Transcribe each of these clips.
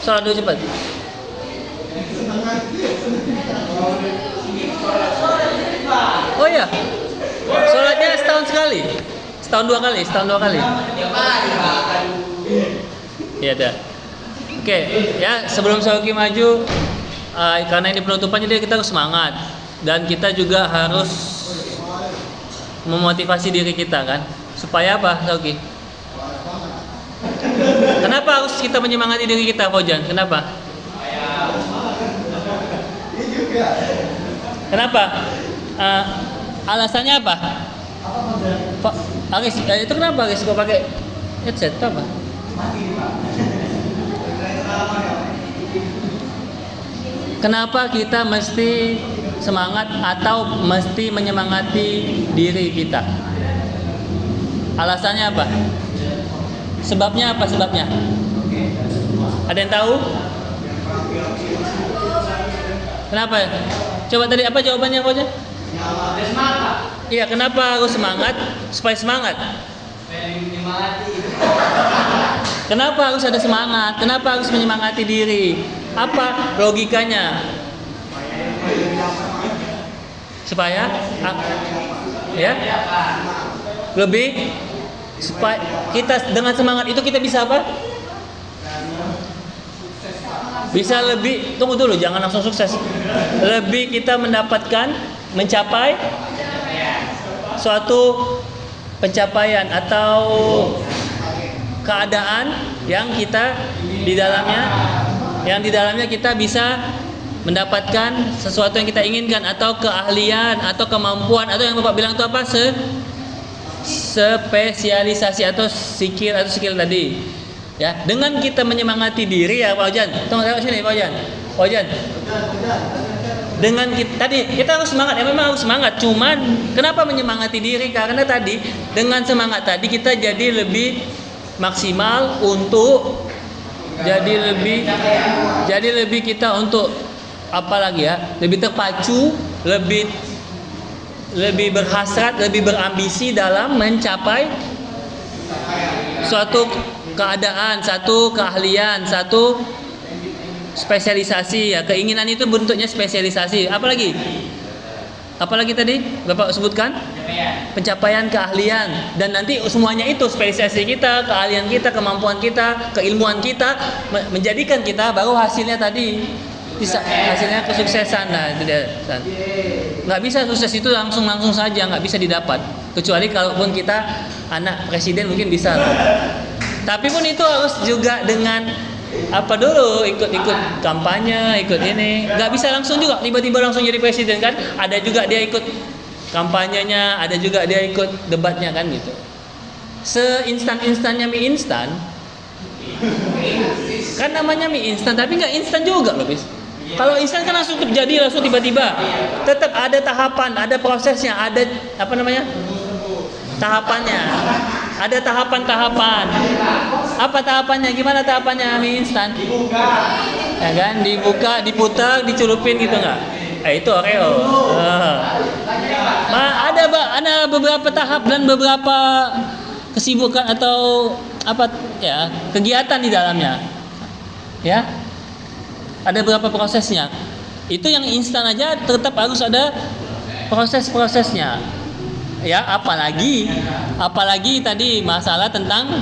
Sholat dulu cepat. Oh iya. Sholatnya setahun sekali. Setahun dua kali. Iya dah. Oke, ya sebelum Sauki maju, karena ini penutupannya dia kita harus semangat dan kita juga harus memotivasi diri kita kan, supaya apa, Sauki? Kenapa harus kita menyemangati diri kita, Fauzan? Kenapa? Kenapa? Alasannya apa? Pak Aris, itu kenapa Aris kok pakai headset apa? Kenapa kita mesti semangat atau mesti menyemangati diri kita? Alasannya apa? Sebabnya apa sebabnya? Ada yang tahu? Kenapa? Coba tadi apa jawabannya Fauzan? Iya, kenapa harus semangat? Supaya semangat. Kenapa harus ada semangat? Kenapa harus menyemangati diri? Apa logikanya? Supaya ya lebih, supaya kita dengan semangat itu kita bisa apa? Bisa lebih, tunggu dulu jangan langsung sukses. Lebih kita mendapatkan, mencapai suatu pencapaian atau keadaan yang kita di dalamnya kita bisa mendapatkan sesuatu yang kita inginkan, atau keahlian atau kemampuan, atau yang Bapak bilang itu apa, spesialisasi atau skill tadi ya. Dengan kita menyemangati diri ya Pak Ojan, tengok sini Pak Ojan, dengan kita harus semangat ya, memang harus semangat, cuman kenapa menyemangati diri? Karena tadi dengan semangat tadi kita jadi lebih maksimal untuk jadi lebih kita untuk apa lagi ya, lebih terpacu, lebih berhasrat, lebih berambisi dalam mencapai suatu keadaan, satu keahlian, satu spesialisasi ya. Keinginan itu bentuknya spesialisasi. Apalagi tadi Bapak sebutkan? Pencapaian keahlian, dan nanti semuanya itu spesialisasi kita, keahlian kita, kemampuan kita, keilmuan kita menjadikan kita, baru hasilnya tadi hasilnya kesuksesan. Nah itu dia. Nggak bisa sukses itu langsung saja, nggak bisa didapat, kecuali kalaupun kita anak presiden mungkin bisa. Tapi pun itu harus juga dengan apa dulu, ikut kampanye, ikut ini. Nggak bisa langsung juga tiba-tiba langsung jadi presiden kan. Ada juga dia ikut kampanyenya, ada juga dia ikut debatnya kan gitu. Seinstan-instannya mie instan kan namanya mie instan, tapi nggak instan juga loh bis. Kalau instan kan langsung terjadi, langsung tiba-tiba. Tetap ada tahapan, ada prosesnya, ada apa namanya, tahapannya. Ada tahapan-tahapan. Apa tahapannya? Gimana tahapannya mie instan? Ya kan, dibuka, diputar, dicelupin gitu nggak? Itu Oreo. Ada beberapa tahap dan beberapa kesibukan atau apa ya, kegiatan di dalamnya. Ya. Ada beberapa prosesnya. Itu yang instan aja tetap harus ada proses-prosesnya. Ya, apalagi tadi masalah tentang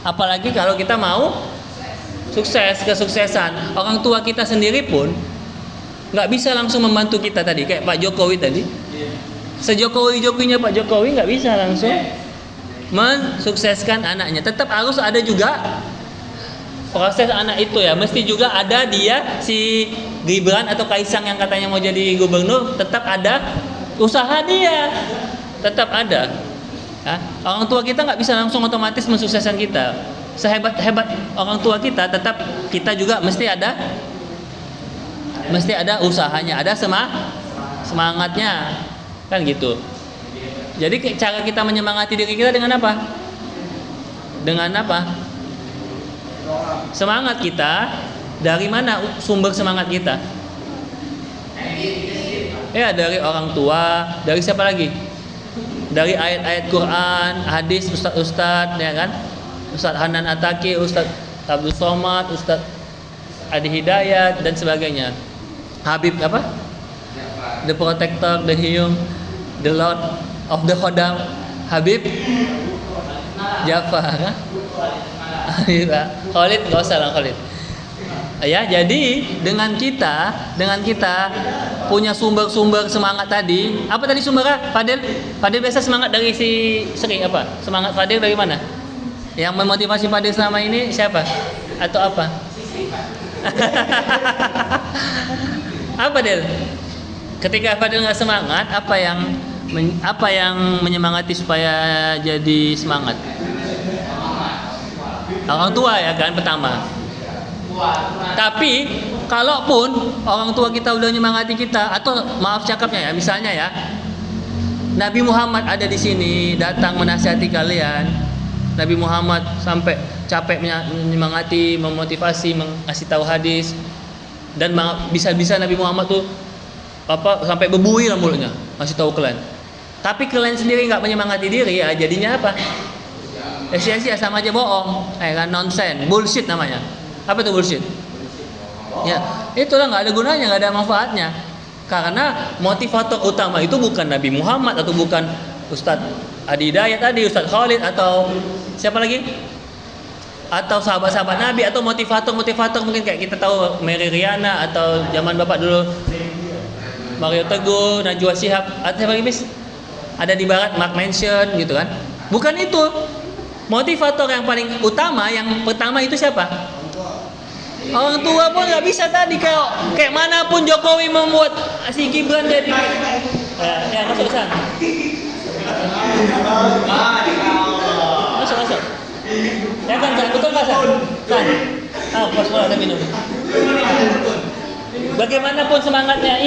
apalagi kalau kita mau kesuksesan. Orang tua kita sendiri pun nggak bisa langsung membantu kita tadi, kayak Pak Jokowi tadi. Sejokowi-jokowinya Pak Jokowi nggak bisa langsung mensukseskan anaknya. Tetap harus ada juga proses anak itu ya. Mesti juga ada dia, si Gibran atau Kaisang yang katanya mau jadi gubernur, tetap ada usaha dia. Tetap ada. Ya, orang tua kita nggak bisa langsung otomatis mensukseskan kita. Sehebat-hebat orang tua kita, tetap kita juga mesti ada usahanya, ada semangatnya, kan gitu. Jadi cara kita menyemangati diri kita dengan apa? Semangat kita dari mana sumber semangat kita? Ya dari orang tua, dari siapa lagi? Dari ayat-ayat Quran, hadis Ustadz-ustadz ya kan? Ustadz Hanan Ataki, Ustadz Abdul Somad, Ustadz Adi Hidayat dan sebagainya. Habib apa? The Protector, the Hiyum, the Lord of the Khodam, Habib Jafar, kan? Khalid, nggak usah lah Khalid. Ya, jadi dengan kita punya sumber-sumber semangat tadi. Apa tadi sumbernya? Fadil biasa semangat dari si Sri apa? Semangat Fadil dari mana? Yang memotivasi Fadil selama ini siapa? Atau apa? Apa Del? Ketika Fadil nggak semangat, apa yang menyemangati supaya jadi semangat? Orang tua ya kan pertama. Tapi kalaupun orang tua kita udah menyemangati kita, atau maaf cakapnya ya, misalnya ya, Nabi Muhammad ada di sini datang menasihati kalian. Nabi Muhammad sampai capek menyemangati, memotivasi, mengasih tahu hadis, dan bisa-bisa Nabi Muhammad tuh sampai berbuih lah mulutnya ngasih tahu kalian. Tapi kalian sendiri nggak menyemangati diri, ya jadinya apa? Sia-sia, sama aja bohong, kan, nonsen, bullshit namanya. Apa itu bullshit? Ya, itulah nggak ada gunanya, nggak ada manfaatnya. Karena motivator utama itu bukan Nabi Muhammad atau bukan Ustadz Adi Hidayat tadi, Ustadz Khalid atau siapa lagi? Atau sahabat-sahabat Nabi, atau motivator mungkin kayak kita tahu Mary Riana, atau zaman Bapak dulu Mario Teguh, Najwa Shihab, atau siapa lagi bis? Ada di barat Mark Manson gitu kan? Bukan itu. Motivator yang paling utama, yang pertama itu siapa? Orang tua pun nggak bisa tadi, kayak manapun Jokowi membuat si Gibran jadi ya masuk sana. Masuk. Ya kan, betul nggak San? Pas ada minum. Bagaimanapun semangatnya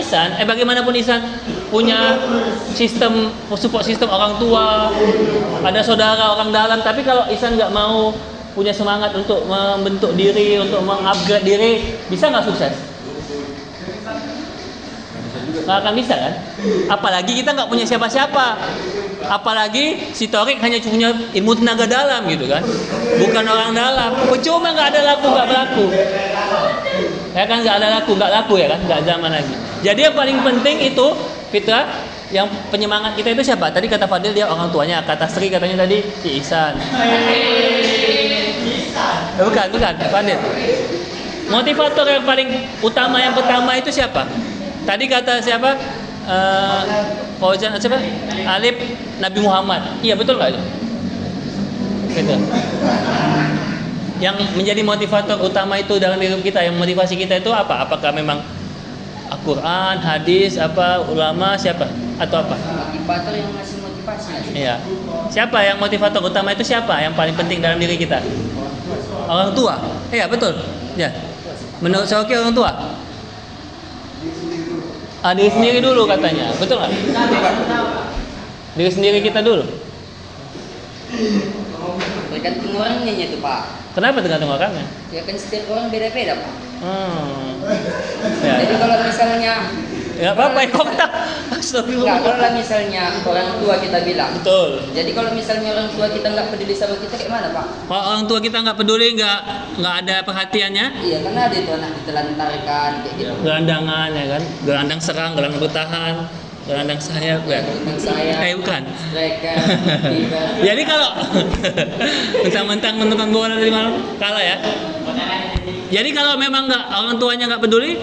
bagaimanapun Ihsan punya support sistem orang tua, ada saudara orang dalam, tapi kalau Ihsan nggak mau punya semangat untuk membentuk diri, untuk mengupgrade diri, bisa nggak sukses? Nggak akan bisa kan? Apalagi kita nggak punya siapa-siapa. Apalagi si Torik hanya punya ilmu tenaga dalam gitu kan, bukan orang dalam. Percuma nggak ada laku, nggak berlaku. Ya kan, nggak ada laku, nggak laku ya kan, nggak zaman lagi. Jadi yang paling penting itu fitrah, yang penyemangat kita itu siapa? Tadi kata Fadil dia orang tuanya, kata Sri katanya tadi si Ihsan. Bukan Fadil. Motivator yang paling utama yang pertama itu siapa? Tadi kata siapa? Fauzan siapa? Alif Nabi Muhammad. Iya betul nggak itu? Gitu. Yang menjadi motivator utama itu dalam hidup kita, yang motivasi kita itu apa? Apakah memang Al-Quran, hadis, apa ulama, siapa? Atau apa? Motivator yang ngasih motivasi. Iya. Siapa yang motivator utama itu siapa? Yang paling penting dalam diri kita? Orang tua. Iya betul. Ya. Menurut Syauqi orang tua. Diri sendiri dulu katanya, betul nggak? Diri sendiri kita dulu. Tergantung orangnya itu Pak. Kenapa tergantung orangnya? Ya kan setiap orang beda-beda Pak. Ya. Jadi kalau misalnya nggak apa-apa, kontak. Enggak, kalau misalnya orang tua kita bilang. Betul. Jadi kalau misalnya orang tua kita nggak peduli sama kita, kayak mana Pak? Kalau orang tua kita nggak peduli, nggak ada perhatiannya. Iya, karena ada itu anak ditelantarkan kayak gitu. Gelandangan ya kan, gelandang serang, gelandang bertahan, gelandang sayap ya. Bukan. Striker. Jadi kalau mentang-mentang menonton bola dari malam kalah ya. Jadi kalau memang orang tuanya nggak peduli,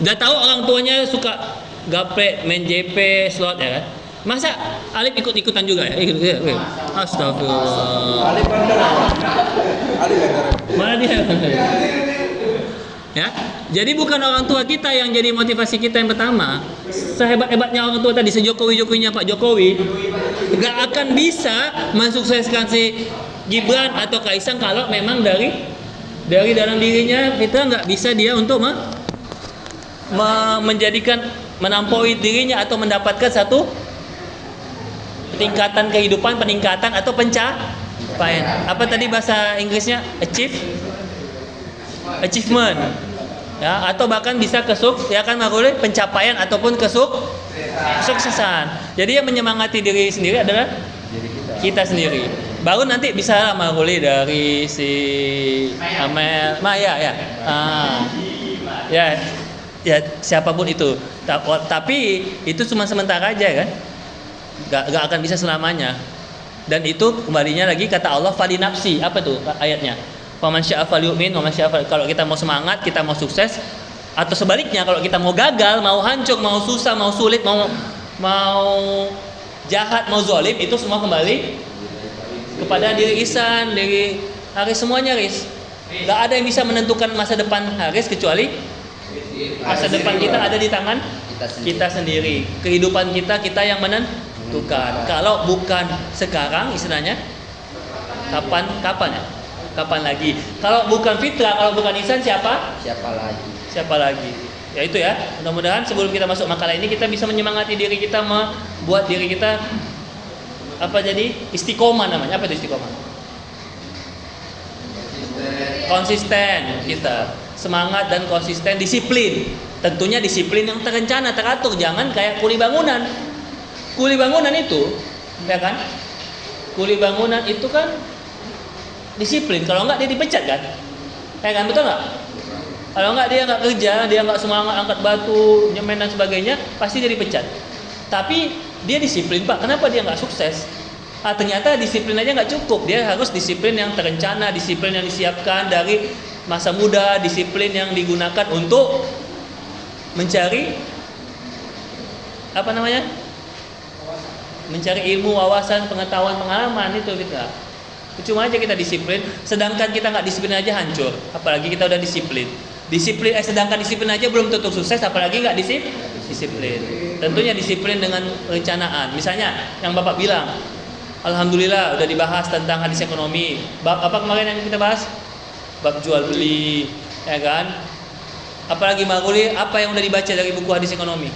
udah tahu orang tuanya suka gaplek, main JP, slot ya kan. Masa Alif ikut-ikutan juga ya? Astagfirullah. Alif bandara. Mana dia? Ya. Jadi bukan orang tua kita yang jadi motivasi kita yang pertama. Sehebat-hebatnya orang tua tadi, sejokowi-jokowinya Pak Jokowi, nggak akan bisa mensukseskan si Gibran atau Kaisang kalau memang dari dalam dirinya kita nggak bisa dia untuk menampaui dirinya atau mendapatkan satu tingkatan kehidupan, peningkatan atau pencapaian. Apa tadi bahasa Inggrisnya? Achievement. Ya, atau bahkan bisa pencapaian ataupun kesuksesan. Jadi yang menyemangati diri sendiri adalah kita sendiri. Baru nanti bisa Maruli dari si Amel, Maya ya. Ya, ya siapapun itu. Tapi itu cuma sementara aja kan. Gak akan bisa selamanya. Dan itu kembalinya lagi kata Allah fali nafsi. Apa tuh ayatnya? Faman syaa falyu'min wa man syaa kalau kita mau semangat, kita mau sukses, atau sebaliknya kalau kita mau gagal, mau hancur, mau susah, mau sulit, mau jahat, mau zalim, itu semua kembali kepada diri Ihsan, diri Haris, semuanya Haris. Gak ada yang bisa menentukan masa depan Haris kecuali masa depan kita ada di tangan kita sendiri. Kehidupan kita yang menentukan. Kalau bukan sekarang istilahnya kapan ya? Kapan lagi? Kalau bukan fitrah, kalau bukan Ihsan siapa? Siapa lagi? Ya itu ya. Mudah-mudahan sebelum kita masuk makalah ini kita bisa menyemangati diri kita, membuat diri kita jadi istiqomah namanya. Apa itu istiqomah? Konsisten kita. Semangat dan konsisten, disiplin. Tentunya disiplin yang terencana, teratur, jangan kayak kuli bangunan. Kuli bangunan itu, ya kan? Kuli bangunan itu kan disiplin, kalau enggak dia dipecat kan? Ya kan, betul enggak? Kalau enggak dia enggak kerja, dia enggak semangat angkat batu, nyemen dan sebagainya, pasti dia dipecat. Tapi dia disiplin, Pak. Kenapa dia enggak sukses? Ternyata disiplin aja enggak cukup. Dia harus disiplin yang terencana, disiplin yang disiapkan dari masa muda, disiplin yang digunakan untuk mencari mencari ilmu, wawasan, pengetahuan, pengalaman itu kita. Cuma aja kita disiplin, sedangkan kita nggak disiplin aja hancur. Apalagi kita udah disiplin. Sedangkan disiplin aja belum tentu sukses, apalagi nggak disiplin. Tentunya disiplin dengan perencanaan. Misalnya yang Bapak bilang, alhamdulillah udah dibahas tentang hadis ekonomi. Bab apa kemarin yang kita bahas? Bab jual beli, ya kan? Apalagi Maguli, apa yang udah dibaca dari buku hadis ekonomi?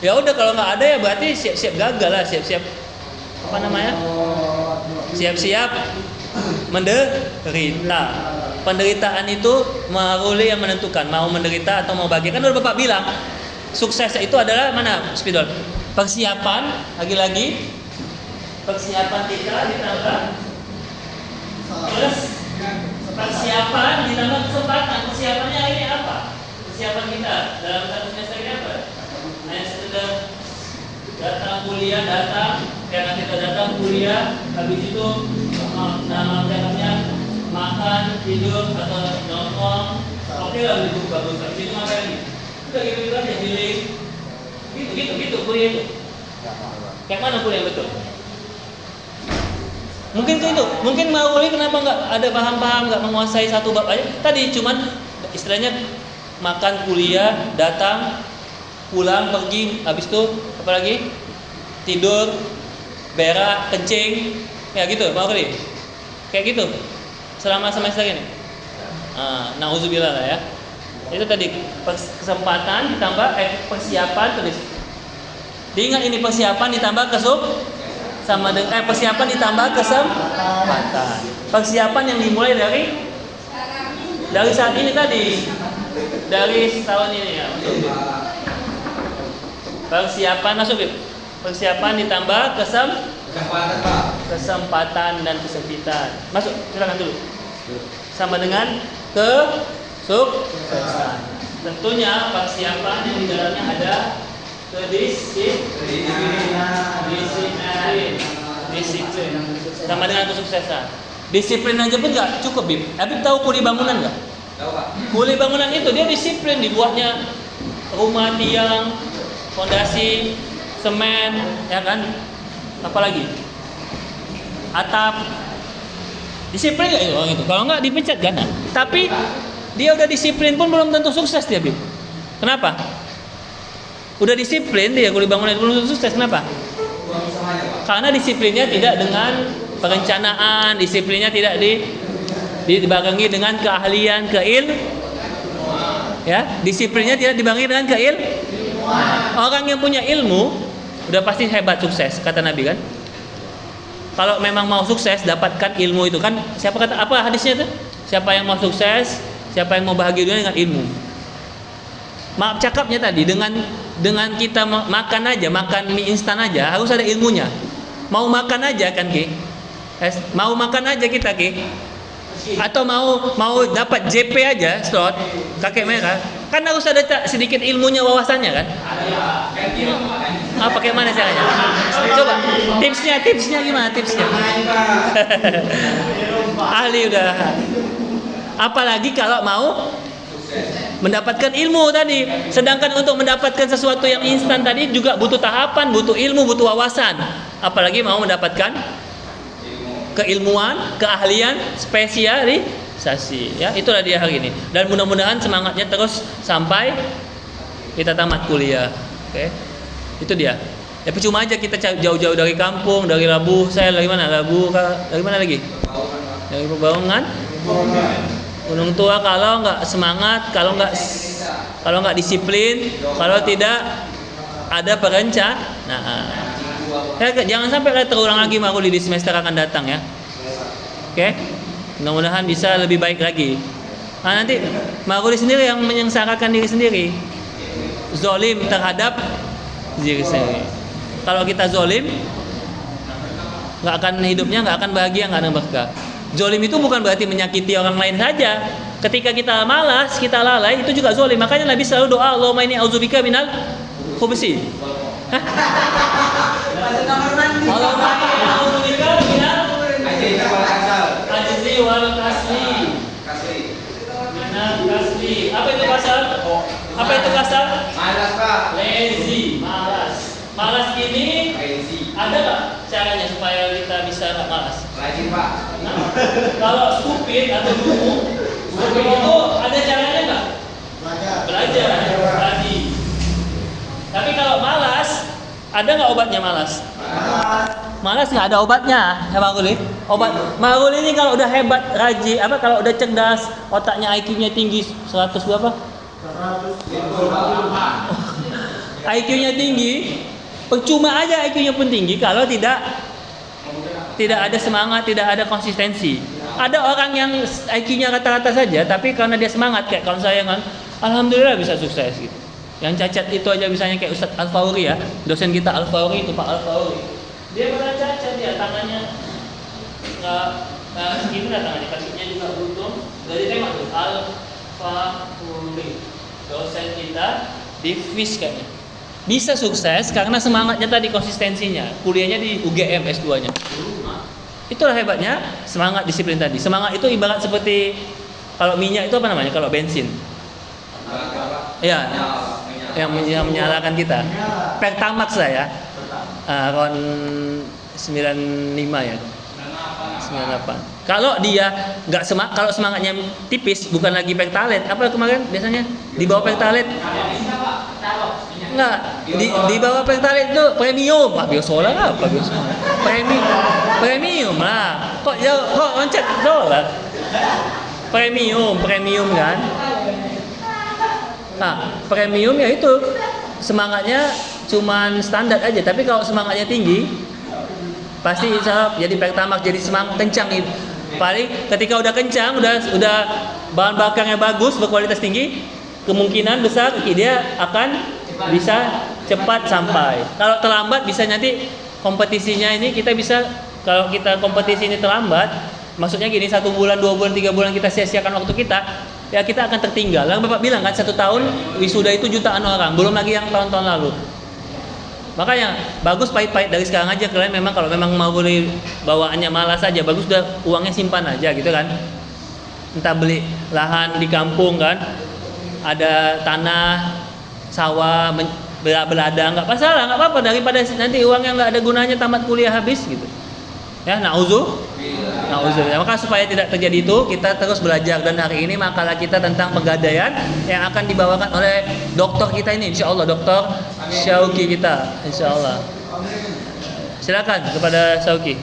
Ya udah, kalau nggak ada ya berarti siap-siap gagal lah, siap-siap siap-siap menderita. Penderitaan itu Maguli yang menentukan mau menderita atau mau bahagia. Kan udah Bapak bilang, sukses itu adalah mana, Spidol? Persiapan, lagi-lagi persiapan kita ditambah terus persiapan ditambah kesempatan. Persiapannya ini apa? Persiapan kita dalam satu semester ini apa? Hanya sekedar datang kuliah, karena kita datang kuliah, habis itu nama caranya makan, tidur atau nongkrong. Oke lah, beli buku bagus, habis itu makan lagi. Udah gitu aja, healing. Gitu kuliah itu. Kayak mana kuliah betul? Mungkin itu, mungkin mau kuliah kenapa nggak ada paham-paham, nggak menguasai satu bab aja. Tadi cuman istilahnya makan, kuliah, datang, pulang, pergi, habis itu apa lagi? Tidur, berak, kencing, ya gitu, mau kuliah. Kayak gitu. Selama semester ini. Nauzubillah lah ya. Itu tadi kesempatan ditambah persiapan tulis. Diingat ini persiapan ditambah sama dengan persiapan ditambah kesempatan. Persiapan yang dimulai dari saat ini tadi, dari tahun ini ya. Persiapan masuk gitu. Persiapan ditambah kesempatan dan kesempitan. Masuk, silakan dulu. Sama dengan kesuksesan. Tentunya persiapan yang di dalamnya ada disiplin sama dengan kesuksesan. Disiplin aja pun nggak cukup, Bib. Habib tahu kuli bangunan nggak? Tahu, Pak. Kuli bangunan itu dia disiplin, dibuatnya rumah, tiang, fondasi, semen, ya kan? Apalagi atap. Disiplin nggak itu orang itu? Kalau nggak dipecat kan? Tapi dia udah disiplin pun belum tentu sukses dia, Bib. Kenapa? Udah disiplin dia kuli bangunan belum tentu sukses. Kenapa? Karena disiplinnya tidak dengan perencanaan, disiplinnya tidak dibarengi dengan keahlian, ya, disiplinnya tidak dibarengi dengan Orang yang punya ilmu udah pasti hebat, sukses, kata Nabi kan. Kalau memang mau sukses, dapatkan ilmu itu kan. Siapa kata apa hadisnya tuh? Siapa yang mau sukses, siapa yang mau bahagia dunia dengan ilmu. Maaf cakapnya tadi, dengan kita makan mie instan aja harus ada ilmunya. Mau makan aja kan Ki? Mau makan aja kita Ki. Atau mau dapat JP aja slot kakek merah, kan harus ada sedikit ilmunya, wawasannya kan? Pakai mana caranya? Coba tipsnya gimana tipsnya? Ahli udah. Apalagi kalau mau mendapatkan ilmu tadi. Sedangkan untuk mendapatkan sesuatu yang instan tadi juga butuh tahapan, butuh ilmu, butuh wawasan. Apalagi mau mendapatkan keilmuan, keahlian, spesialisasi. Ya, itulah dia hari ini. Dan mudah-mudahan semangatnya terus sampai kita tamat kuliah. Oke. Itu dia. Ya percuma aja kita jauh-jauh dari kampung, dari Labuh. Saya dari mana? Dari mana lagi? Dari Pebaungan. Gunung Tua. Kalau nggak semangat, kalau nggak disiplin, kalau tidak ada perencanaan. Jangan sampai terulang lagi Maruli di semester akan datang ya. Oke? Mudah-mudahan bisa lebih baik lagi. Nah, nanti Maruli sendiri yang menyengsarakan diri sendiri. Zolim terhadap diri sendiri. Kalau kita zolim, hidupnya nggak akan bahagia, nggak akan berkah. Zolim itu bukan berarti menyakiti orang lain saja. Ketika kita malas, kita lalai, itu juga zolim. Makanya Nabi selalu doa, Allahumma inni a'udzubika minal khubusi. Allahumma inni a'udzubika minal ajzi wal kasli. Minal kasli. Apa itu kasal? Apa itu kasal? Malas Pak. Lazy, malas. Malas ini ada nggak caranya supaya kita bisa nggak malas? Rajin Pak. Nah, kalau stupid atau dungu, itu ada caranya nggak? Belajar, tadi. Tapi kalau malas, ada nggak obatnya malas? Malas nggak ada obatnya, ya Maruli. Obat Maruli ini kalau udah hebat, rajin, kalau udah cerdas, otaknya IQ-nya tinggi 100 berapa? 100. IQ-nya tinggi, percuma aja IQ-nya pun tinggi kalau tidak ada semangat, tidak ada konsistensi. Ada orang yang IQ-nya rata-rata saja, tapi karena dia semangat, kayak kawan saya kan, alhamdulillah bisa sukses gitu. Yang cacat itu aja misalnya kayak Ustadz Al-Fawri ya, dosen kita Al-Fawri itu Pak Al-Fawri. Dia pernah cacat, dia tangannya nggak segini lah tangannya, kakinya juga buntung. Dari tema tuh Al-Fawri, dosen kita di FIS kayaknya. Bisa sukses karena semangatnya tadi, konsistensinya. Kuliahnya di UGM S2-nya. Itulah hebatnya semangat, disiplin tadi. Semangat itu ibarat seperti kalau minyak itu apa namanya? Kalau bensin. Ya, yang menyalakan kita. Pertamax lah ya. Ron 95 ya. 98. Kalau dia nggak kalau semangatnya tipis, bukan lagi Pertalite. Apa kemarin biasanya di bawah Pertalite? Enggak, di bawah Pertalite itu premium. Biosolar apa biosolar? Premium lah. Kok loncat solar? Premium kan? Nah, premium ya itu semangatnya cuman standar aja. Tapi kalau semangatnya tinggi, pasti insya Allah jadi Pertamax, jadi semangat kencang nih. Paling ketika udah kencang, udah bahan bakarnya bagus, berkualitas tinggi, kemungkinan besar dia akan bisa cepat sampai. Kalau terlambat bisa nanti kompetisinya ini kita bisa, kalau kita kompetisi ini terlambat, maksudnya gini, 1 bulan, 2 bulan, 3 bulan kita sia-siakan waktu kita, ya kita akan tertinggal. Lalu Bapak bilang kan 1 tahun wisuda itu jutaan orang, belum lagi yang tahun-tahun lalu. Makanya bagus pahit-pahit dari sekarang aja. Kalian memang kalau memang mau beli bawaannya malas aja, bagus udah uangnya simpan aja gitu kan. Entah beli lahan di kampung kan, ada tanah, sawah, beladang, nggak masalah, nggak apa-apa, daripada nanti uangnya nggak ada gunanya tamat kuliah habis gitu. Ya, na'udzubillah. Maka supaya tidak terjadi itu, kita terus belajar. Dan hari ini makalah kita tentang pegadaian yang akan dibawakan oleh dokter kita ini, insya Allah, Dokter Syauki kita, insya Allah. Silakan kepada Syauki.